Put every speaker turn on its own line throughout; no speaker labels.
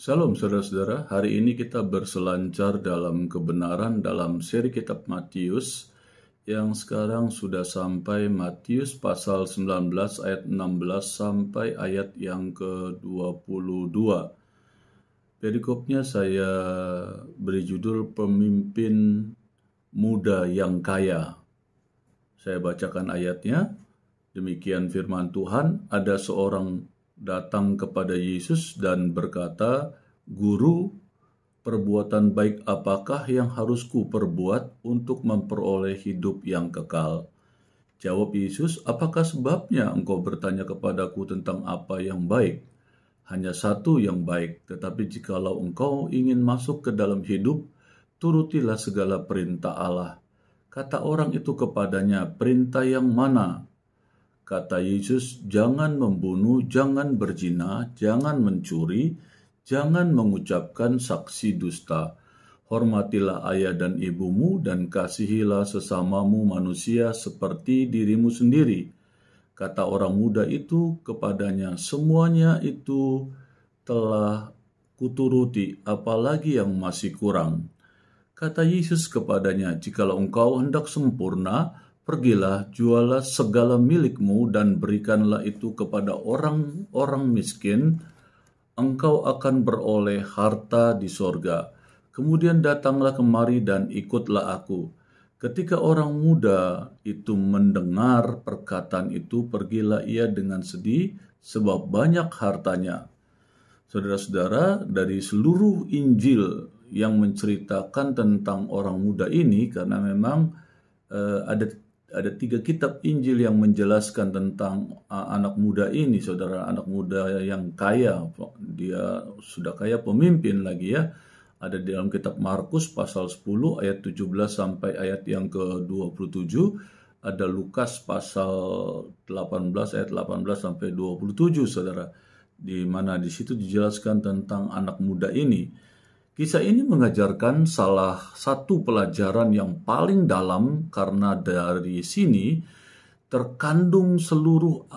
Salam saudara-saudara, hari ini kita berselancar dalam kebenaran dalam seri kitab Matius yang sekarang sudah sampai Matius pasal 19 ayat 16 sampai ayat yang ke-22. Perikopnya saya beri judul Pemimpin Muda yang Kaya. Saya bacakan ayatnya. Demikian firman Tuhan, ada seorang datang kepada Yesus dan berkata, "Guru, perbuatan baik apakah yang harus kuperbuat untuk memperoleh hidup yang kekal?" Jawab Yesus, "Apakah sebabnya engkau bertanya kepadaku tentang apa yang baik? Hanya satu yang baik, tetapi jikalau engkau ingin masuk ke dalam hidup, turutilah segala perintah Allah." Kata orang itu kepadanya, "Perintah yang mana?" Kata Yesus, "Jangan membunuh, jangan berzina, jangan mencuri, jangan mengucapkan saksi dusta. Hormatilah ayah dan ibumu dan kasihilah sesamamu manusia seperti dirimu sendiri." Kata orang muda itu kepadanya, "Semuanya itu telah kuturuti, apalagi yang masih kurang?" Kata Yesus kepadanya, "Jikalau engkau hendak sempurna, pergilah, jualah segala milikmu dan berikanlah itu kepada orang-orang miskin, engkau akan beroleh harta di sorga. Kemudian datanglah kemari dan ikutlah aku." Ketika orang muda itu mendengar perkataan itu, pergilah ia dengan sedih sebab banyak hartanya. Saudara-saudara, dari seluruh Injil yang menceritakan tentang orang muda ini, karena memang ada 3 kitab Injil yang menjelaskan tentang anak muda ini, saudara, anak muda yang kaya, dia sudah kaya, pemimpin lagi ya. Ada di dalam kitab Markus pasal 10 ayat 17 sampai ayat yang ke-27, ada Lukas pasal 18 ayat 18 sampai 27, saudara, di mana di situ dijelaskan tentang anak muda ini. Kisah ini mengajarkan salah satu pelajaran yang paling dalam, karena dari sini terkandung seluruh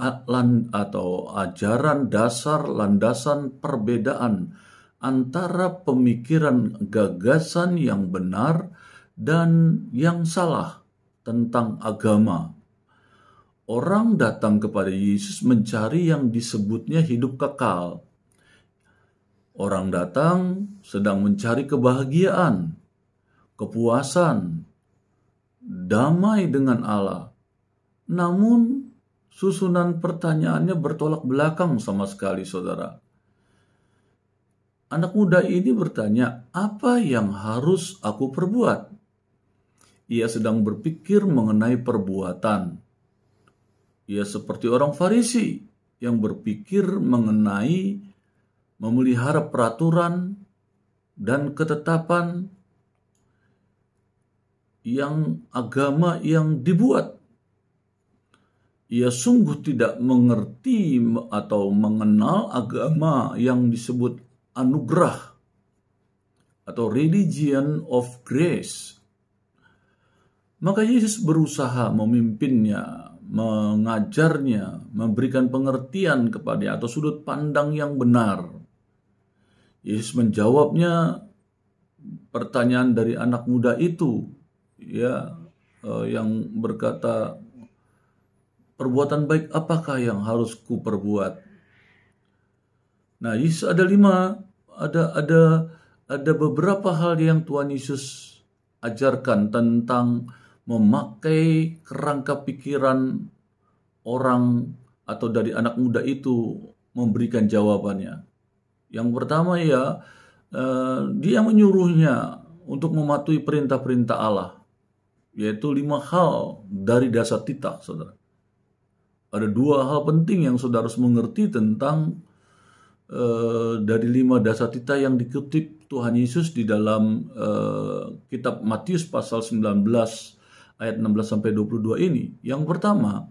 atau ajaran dasar landasan perbedaan antara pemikiran gagasan yang benar dan yang salah tentang agama. Orang datang kepada Yesus mencari yang disebutnya hidup kekal. Orang datang sedang mencari kebahagiaan, kepuasan, damai dengan Allah. Namun susunan pertanyaannya bertolak belakang sama sekali, saudara. Anak muda ini bertanya, "Apa yang harus aku perbuat?" Ia sedang berpikir mengenai perbuatan. Ia seperti orang Farisi yang berpikir mengenai memelihara peraturan dan ketetapan yang agama yang dibuat. Ia sungguh tidak mengerti atau mengenal agama yang disebut anugerah atau religion of grace. Maka Yesus berusaha memimpinnya, mengajarnya, memberikan pengertian kepadanya atau sudut pandang yang benar. Yesus menjawabnya pertanyaan dari anak muda itu, yang berkata, "Perbuatan baik apakah yang harus kuperbuat?" Nah, Yesus ada beberapa hal yang Tuhan Yesus ajarkan tentang memakai kerangka pikiran orang atau dari anak muda itu memberikan jawabannya. Yang pertama dia menyuruhnya untuk mematuhi perintah-perintah Allah, yaitu 5 hal dari dasar titah, saudara. Ada 2 hal penting yang saudara harus mengerti tentang dari 5 dasar titah yang dikutip Tuhan Yesus di dalam kitab Matius pasal 19 ayat 16 sampai 22 ini. Yang pertama,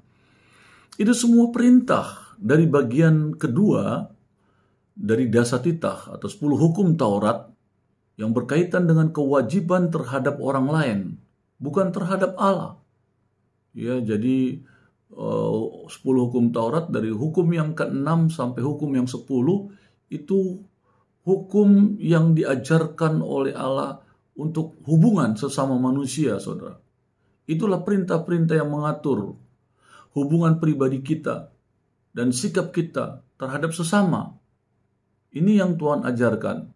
itu semua perintah dari bagian kedua dari dasar titah atau 10 hukum Taurat yang berkaitan dengan kewajiban terhadap orang lain, bukan terhadap Allah. Ya, jadi 10 hukum Taurat dari hukum yang ke-6 sampai hukum yang 10 itu hukum yang diajarkan oleh Allah untuk hubungan sesama manusia, saudara. Itulah perintah-perintah yang mengatur hubungan pribadi kita dan sikap kita terhadap sesama. Ini yang Tuhan ajarkan.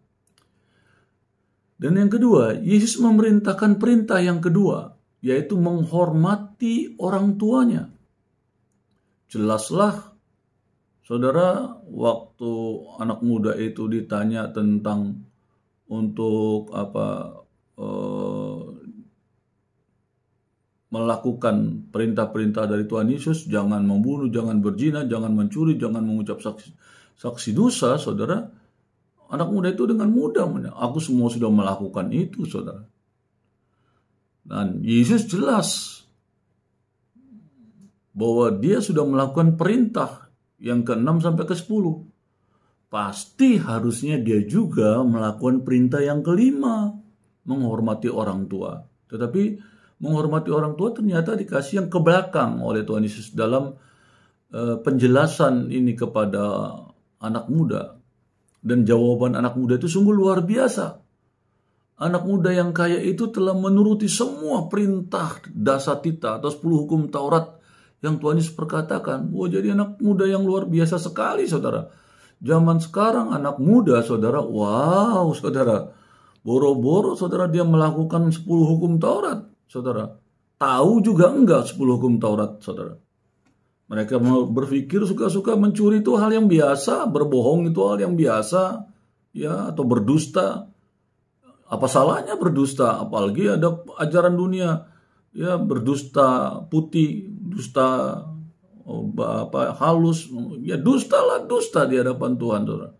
Dan yang kedua, Yesus memerintahkan perintah yang kedua, yaitu menghormati orang tuanya. Jelaslah, saudara, waktu anak muda itu ditanya tentang untuk melakukan perintah-perintah dari Tuhan Yesus, jangan membunuh, jangan berzina, jangan mencuri, jangan mengucap saksi dosa, saudara. Anak muda itu dengan mudah, aku semua sudah melakukan itu, saudara. Dan Yesus jelas bahwa dia sudah melakukan perintah yang ke-6 sampai ke-10. Pasti harusnya dia juga melakukan perintah yang ke-5, menghormati orang tua. Tetapi menghormati orang tua ternyata dikasih yang ke belakang oleh Tuhan Yesus dalam penjelasan ini kepada anak muda. Dan jawaban anak muda itu sungguh luar biasa. Anak muda yang kaya itu telah menuruti semua perintah dasatita atau 10 hukum Taurat yang Tuhan Yesus perkatakan. Wah, jadi anak muda yang luar biasa sekali, saudara. Zaman sekarang anak muda, saudara, wow, saudara. Boro-boro, saudara, dia melakukan 10 hukum Taurat, saudara. Tahu juga enggak 10 hukum Taurat, saudara. Mereka berpikir suka-suka mencuri itu hal yang biasa, berbohong itu hal yang biasa, ya, atau berdusta. Apa salahnya berdusta? Apalagi ada ajaran dunia, ya, berdusta putih, dusta halus, ya dustalah dusta di hadapan Tuhan, saudara.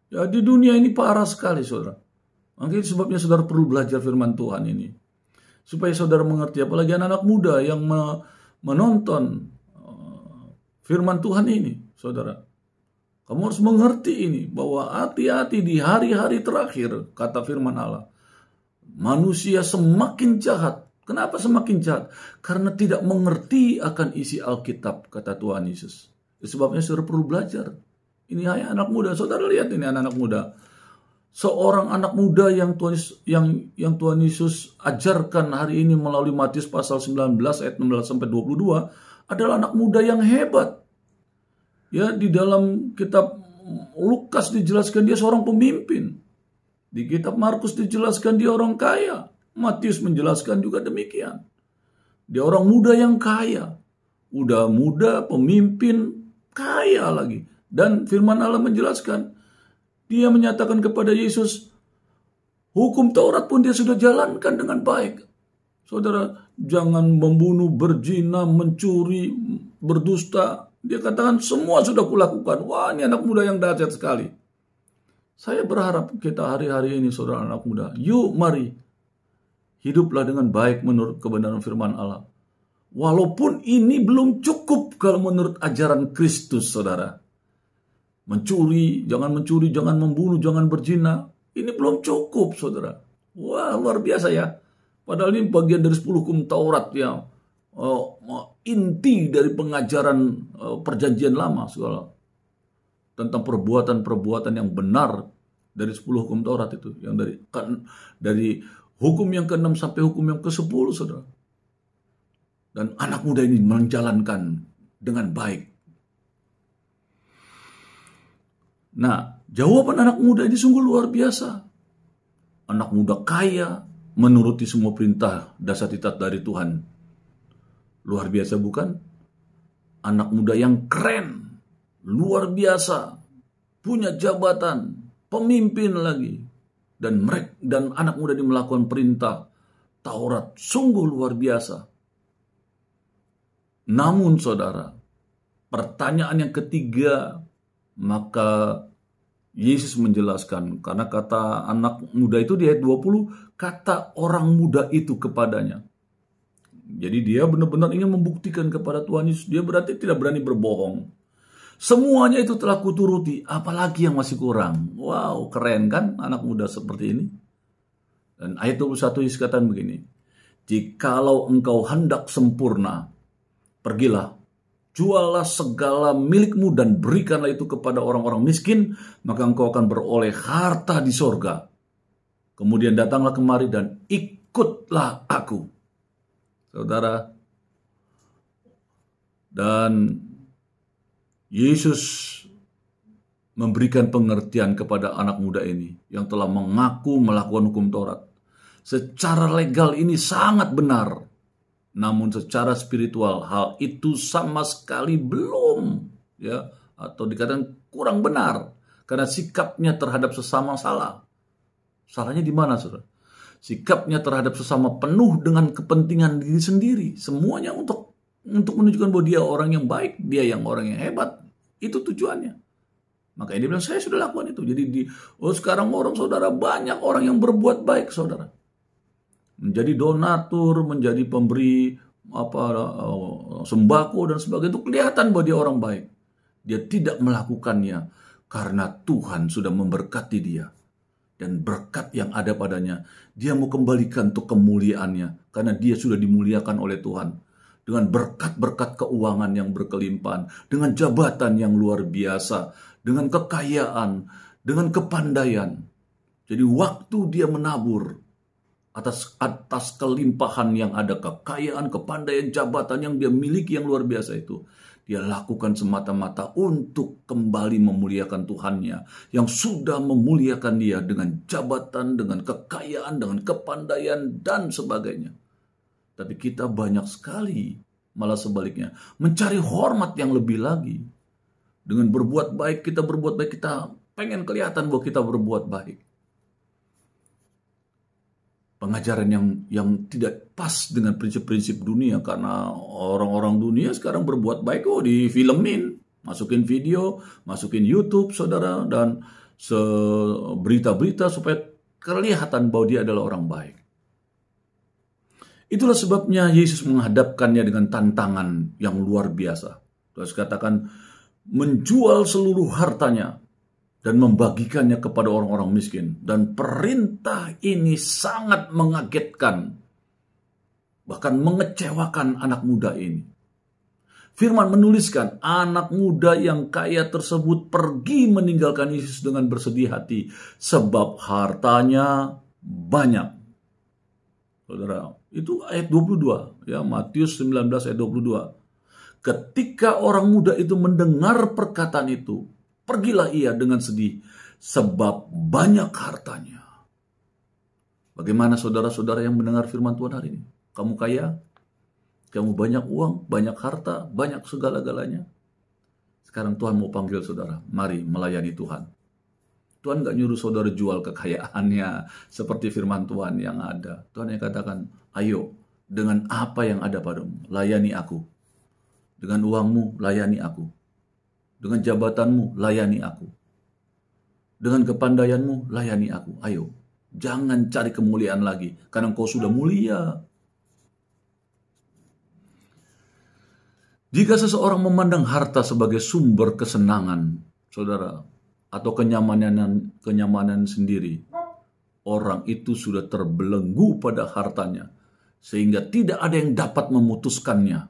Ya, di dunia ini parah sekali, saudara. Makanya sebabnya saudara perlu belajar firman Tuhan ini, supaya saudara mengerti, apalagi anak-anak muda yang menonton firman Tuhan ini, saudara. Kamu harus mengerti ini, bahwa hati-hati di hari-hari terakhir, kata firman Allah. Manusia semakin jahat. Kenapa semakin jahat? Karena tidak mengerti akan isi Alkitab, kata Tuhan Yesus. Sebabnya saudara perlu belajar. Ini anak muda, saudara lihat ini anak muda. Seorang anak muda yang Tuhan Yesus ajarkan hari ini melalui Matius pasal 19 ayat 16 sampai 22 adalah anak muda yang hebat. Ya, di dalam kitab Lukas dijelaskan dia seorang pemimpin. Di kitab Markus dijelaskan dia orang kaya. Matius menjelaskan juga demikian. Dia orang muda yang kaya. Udah muda, pemimpin, kaya lagi. Dan firman Allah menjelaskan, dia menyatakan kepada Yesus, hukum Taurat pun dia sudah jalankan dengan baik. Saudara, jangan membunuh, berzina, mencuri, berdusta. Dia katakan semua sudah kulakukan. Wah, ini anak muda yang dahsyat sekali. Saya berharap kita hari-hari ini, saudara anak muda, yuk mari hiduplah dengan baik menurut kebenaran firman Allah. Walaupun ini belum cukup kalau menurut ajaran Kristus, saudara. Mencuri, jangan membunuh, jangan berzina. Ini belum cukup, saudara. Wah, luar biasa ya. Padahal ini bagian dari 10 hukum Taurat ya. Inti dari pengajaran perjanjian lama, saudara. Tentang perbuatan-perbuatan yang benar dari 10 hukum Taurat itu. Yang dari hukum yang ke-6 sampai hukum yang ke-10, saudara. Dan anak muda ini menjalankan dengan baik. Nah, jawaban anak muda ini sungguh luar biasa. Anak muda kaya, menuruti semua perintah dasar-dasar dari Tuhan. Luar biasa bukan? Anak muda yang keren, luar biasa, punya jabatan, pemimpin lagi. Dan anak muda ini melakukan perintah Taurat, sungguh luar biasa. Namun saudara, pertanyaan yang ketiga, maka Yesus menjelaskan, karena kata anak muda itu di ayat 20, kata orang muda itu kepadanya. Jadi dia benar-benar ingin membuktikan kepada Tuhan Yesus, dia berarti tidak berani berbohong. Semuanya itu telah kuturuti, apalagi yang masih kurang. Wow, keren kan anak muda seperti ini. Dan ayat 21 Yesus katakan begini, jikalau engkau hendak sempurna, pergilah, Jualah segala milikmu dan berikanlah itu kepada orang-orang miskin, maka engkau akan beroleh harta di sorga. Kemudian datanglah kemari dan ikutlah aku. Saudara, dan Yesus memberikan pengertian kepada anak muda ini yang telah mengaku melakukan hukum Taurat. Secara legal ini sangat benar. Namun secara spiritual hal itu sama sekali belum, ya, atau dikatakan kurang benar karena sikapnya terhadap sesama salah. Salahnya di mana, Saudara? Sikapnya terhadap sesama penuh dengan kepentingan diri sendiri. Semuanya untuk menunjukkan bahwa dia orang yang baik, dia yang orang yang hebat. Itu tujuannya. Makanya dia bilang, saya sudah lakukan itu. Jadi sekarang saudara, banyak orang yang berbuat baik, saudara. Menjadi donatur, menjadi pemberi sembako dan sebagainya, itu kelihatan bahwa dia orang baik. Dia tidak melakukannya karena Tuhan sudah memberkati dia. Dan berkat yang ada padanya, dia mau kembalikan untuk kemuliaannya. Karena dia sudah dimuliakan oleh Tuhan. Dengan berkat-berkat keuangan yang berkelimpahan. Dengan jabatan yang luar biasa. Dengan kekayaan. Dengan kepandaian. Jadi waktu dia menabur, atas kelimpahan yang ada, kekayaan, kepandaian, jabatan yang dia miliki yang luar biasa itu, dia lakukan semata-mata untuk kembali memuliakan Tuhannya yang sudah memuliakan dia dengan jabatan, dengan kekayaan, dengan kepandaian dan sebagainya. Tapi kita banyak sekali malah sebaliknya mencari hormat yang lebih lagi. Dengan berbuat baik, kita pengen kelihatan bahwa kita berbuat baik. Pengajaran yang tidak pas dengan prinsip-prinsip dunia, karena orang-orang dunia sekarang berbuat baik difilmin, masukin video, masukin YouTube, saudara, dan berita-berita supaya kelihatan bahwa dia adalah orang baik. Itulah sebabnya Yesus menghadapkannya dengan tantangan yang luar biasa. Terus katakan, menjual seluruh hartanya dan membagikannya kepada orang-orang miskin. Dan perintah ini sangat mengagetkan, bahkan mengecewakan anak muda ini. Firman menuliskan, anak muda yang kaya tersebut pergi meninggalkan Yesus dengan bersedih hati, sebab hartanya banyak. Saudara, itu ayat 22, ya, Matius 19 ayat 22. Ketika orang muda itu mendengar perkataan itu, pergilah ia dengan sedih, sebab banyak hartanya. Bagaimana saudara-saudara yang mendengar firman Tuhan hari ini? Kamu kaya? Kamu banyak uang, banyak harta, banyak segala-galanya? Sekarang Tuhan mau panggil saudara, mari melayani Tuhan. Tuhan gak nyuruh saudara jual kekayaannya seperti firman Tuhan yang ada. Tuhan yang katakan, ayo dengan apa yang ada padamu, layani aku. Dengan uangmu, layani aku. Dengan jabatanmu, layani aku. Dengan kepandaianmu, layani aku. Ayo, jangan cari kemuliaan lagi, karena engkau sudah mulia. Jika seseorang memandang harta sebagai sumber kesenangan, saudara, atau kenyamanan sendiri, orang itu sudah terbelenggu pada hartanya, sehingga tidak ada yang dapat memutuskannya.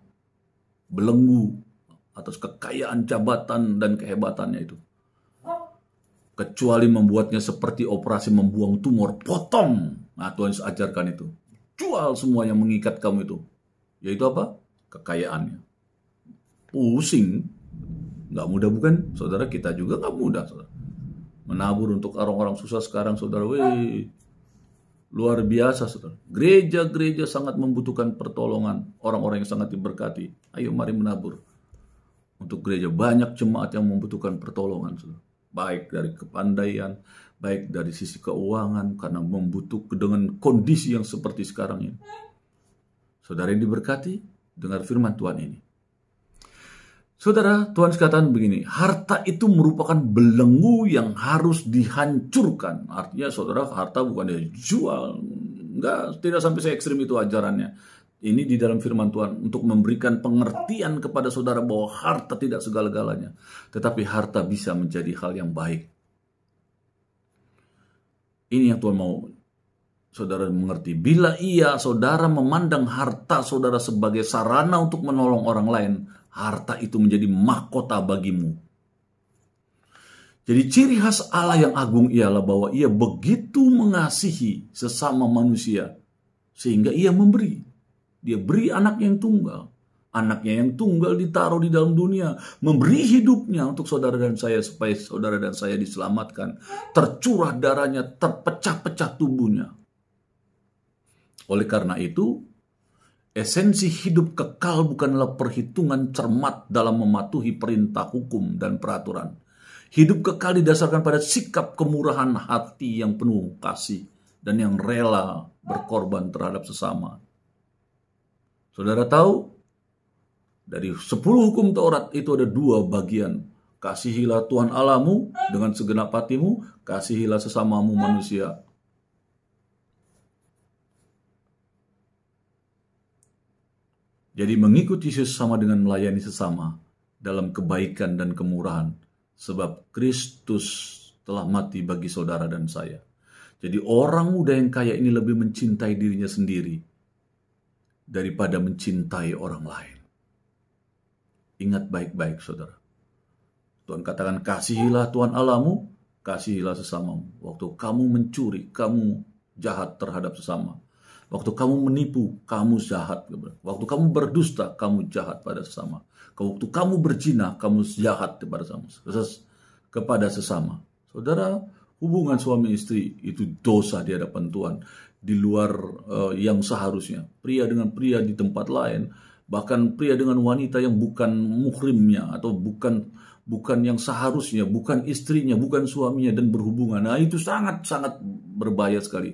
Belenggu atas kekayaan, jabatan, dan kehebatannya itu. Kecuali membuatnya seperti operasi membuang tumor, potong. Nah, Tuhan ajarkan itu. Jual semua yang mengikat kamu itu. Yaitu apa? Kekayaannya. Pusing. Gak mudah bukan? Saudara, kita juga gak mudah. Saudara. Menabur untuk orang-orang susah sekarang, saudara. Luar biasa, saudara. Gereja-gereja sangat membutuhkan pertolongan orang-orang yang sangat diberkati. Ayo, mari menabur. Untuk gereja banyak jemaat yang membutuhkan pertolongan, saudara. Baik dari kepandaian, baik dari sisi keuangan, karena membutuhkan dengan kondisi yang seperti sekarang ini. Saudara yang diberkati, dengar firman Tuhan ini. Saudara, Tuhan katakan begini, harta itu merupakan belenggu yang harus dihancurkan. Artinya, saudara, harta bukan dijual. Enggak, tidak sampai se-ekstrim itu ajarannya. Ini di dalam firman Tuhan untuk memberikan pengertian kepada saudara bahwa harta tidak segala-galanya. Tetapi harta bisa menjadi hal yang baik. Ini yang Tuhan mau saudara mengerti. Bila saudara memandang harta saudara sebagai sarana untuk menolong orang lain, harta itu menjadi mahkota bagimu. Jadi ciri khas Allah yang agung ialah bahwa ia begitu mengasihi sesama manusia sehingga ia memberi. Dia beri anaknya yang tunggal. Anaknya yang tunggal ditaruh di dalam dunia, memberi hidupnya untuk saudara dan saya supaya saudara dan saya diselamatkan. Tercurah darahnya, terpecah-pecah tubuhnya. Oleh karena itu, esensi hidup kekal bukanlah perhitungan cermat dalam mematuhi perintah hukum dan peraturan. Hidup kekal didasarkan pada sikap kemurahan hati yang penuh kasih dan yang rela berkorban terhadap sesama. Saudara tahu, dari 10 hukum Taurat itu ada 2 bagian. Kasihilah Tuhan Allahmu dengan segenap hatimu, kasihilah sesamamu manusia. Jadi mengikut Yesus sama dengan melayani sesama dalam kebaikan dan kemurahan. Sebab Kristus telah mati bagi saudara dan saya. Jadi orang muda yang kaya ini lebih mencintai dirinya sendiri daripada mencintai orang lain. Ingat baik-baik saudara. Tuhan katakan kasihilah Tuhan Allahmu, kasihilah sesamamu. Waktu kamu mencuri, kamu jahat terhadap sesama. Waktu kamu menipu, kamu jahat. Waktu kamu berdusta, kamu jahat pada sesama. Waktu kamu berzina, kamu jahat kepada sesama. Saudara, hubungan suami istri itu dosa di hadapan Tuhan. Di luar yang seharusnya. Pria dengan pria di tempat lain. Bahkan pria dengan wanita yang bukan muhrimnya. Atau bukan yang seharusnya. Bukan istrinya, bukan suaminya dan berhubungan. Nah itu sangat-sangat berbahaya sekali.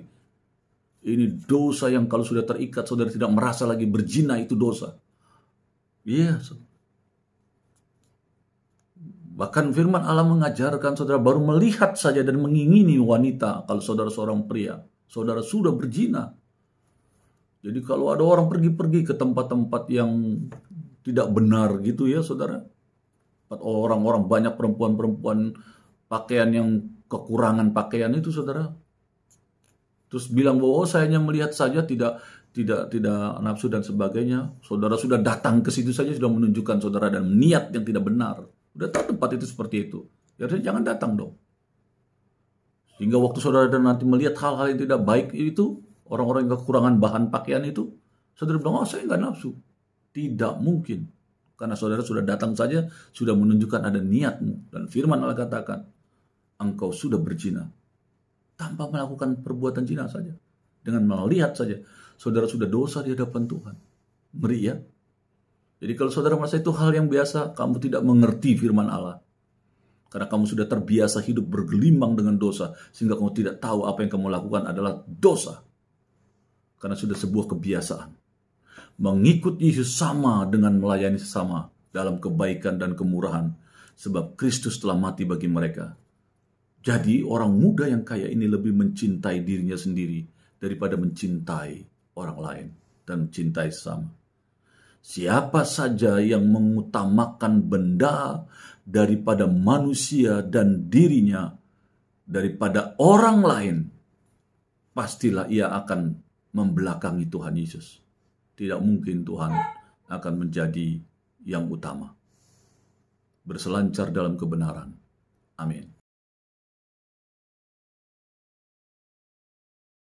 Ini dosa yang kalau sudah terikat, saudara tidak merasa lagi berzina itu dosa. Iya, bahkan firman Allah mengajarkan saudara baru melihat saja dan mengingini wanita. Kalau saudara seorang pria, saudara sudah berzina. Jadi kalau ada orang pergi-pergi ke tempat-tempat yang tidak benar gitu ya saudara. Orang-orang banyak perempuan-perempuan pakaian yang kekurangan pakaian itu saudara. Terus bilang bahwa saya hanya melihat saja tidak nafsu dan sebagainya. Saudara sudah datang ke situ saja sudah menunjukkan saudara dan niat yang tidak benar. Udah tahu tempat itu seperti itu. Ya jangan datang dong. Sehingga waktu saudara nanti melihat hal-hal yang tidak baik itu, orang-orang yang kekurangan bahan pakaian itu, saudara bilang, oh saya nggak nafsu. Tidak mungkin. Karena saudara sudah datang saja, sudah menunjukkan ada niatmu. Dan firman Allah katakan, engkau sudah berzina. Tanpa melakukan perbuatan zina saja. Dengan melihat saja, saudara sudah dosa di hadapan Tuhan. Ngeri ya. Jadi kalau saudara merasa itu hal yang biasa, kamu tidak mengerti firman Allah. Karena kamu sudah terbiasa hidup bergelimang dengan dosa, sehingga kamu tidak tahu apa yang kamu lakukan adalah dosa. Karena sudah sebuah kebiasaan. Mengikut Yesus sama dengan melayani sesama dalam kebaikan dan kemurahan. Sebab Kristus telah mati bagi mereka. Jadi orang muda yang kaya ini lebih mencintai dirinya sendiri daripada mencintai orang lain dan mencintai sesama. Siapa saja yang mengutamakan benda daripada manusia dan dirinya daripada orang lain, pastilah ia akan membelakangi Tuhan Yesus. Tidak mungkin Tuhan akan menjadi yang utama. Berselancar dalam kebenaran. Amin.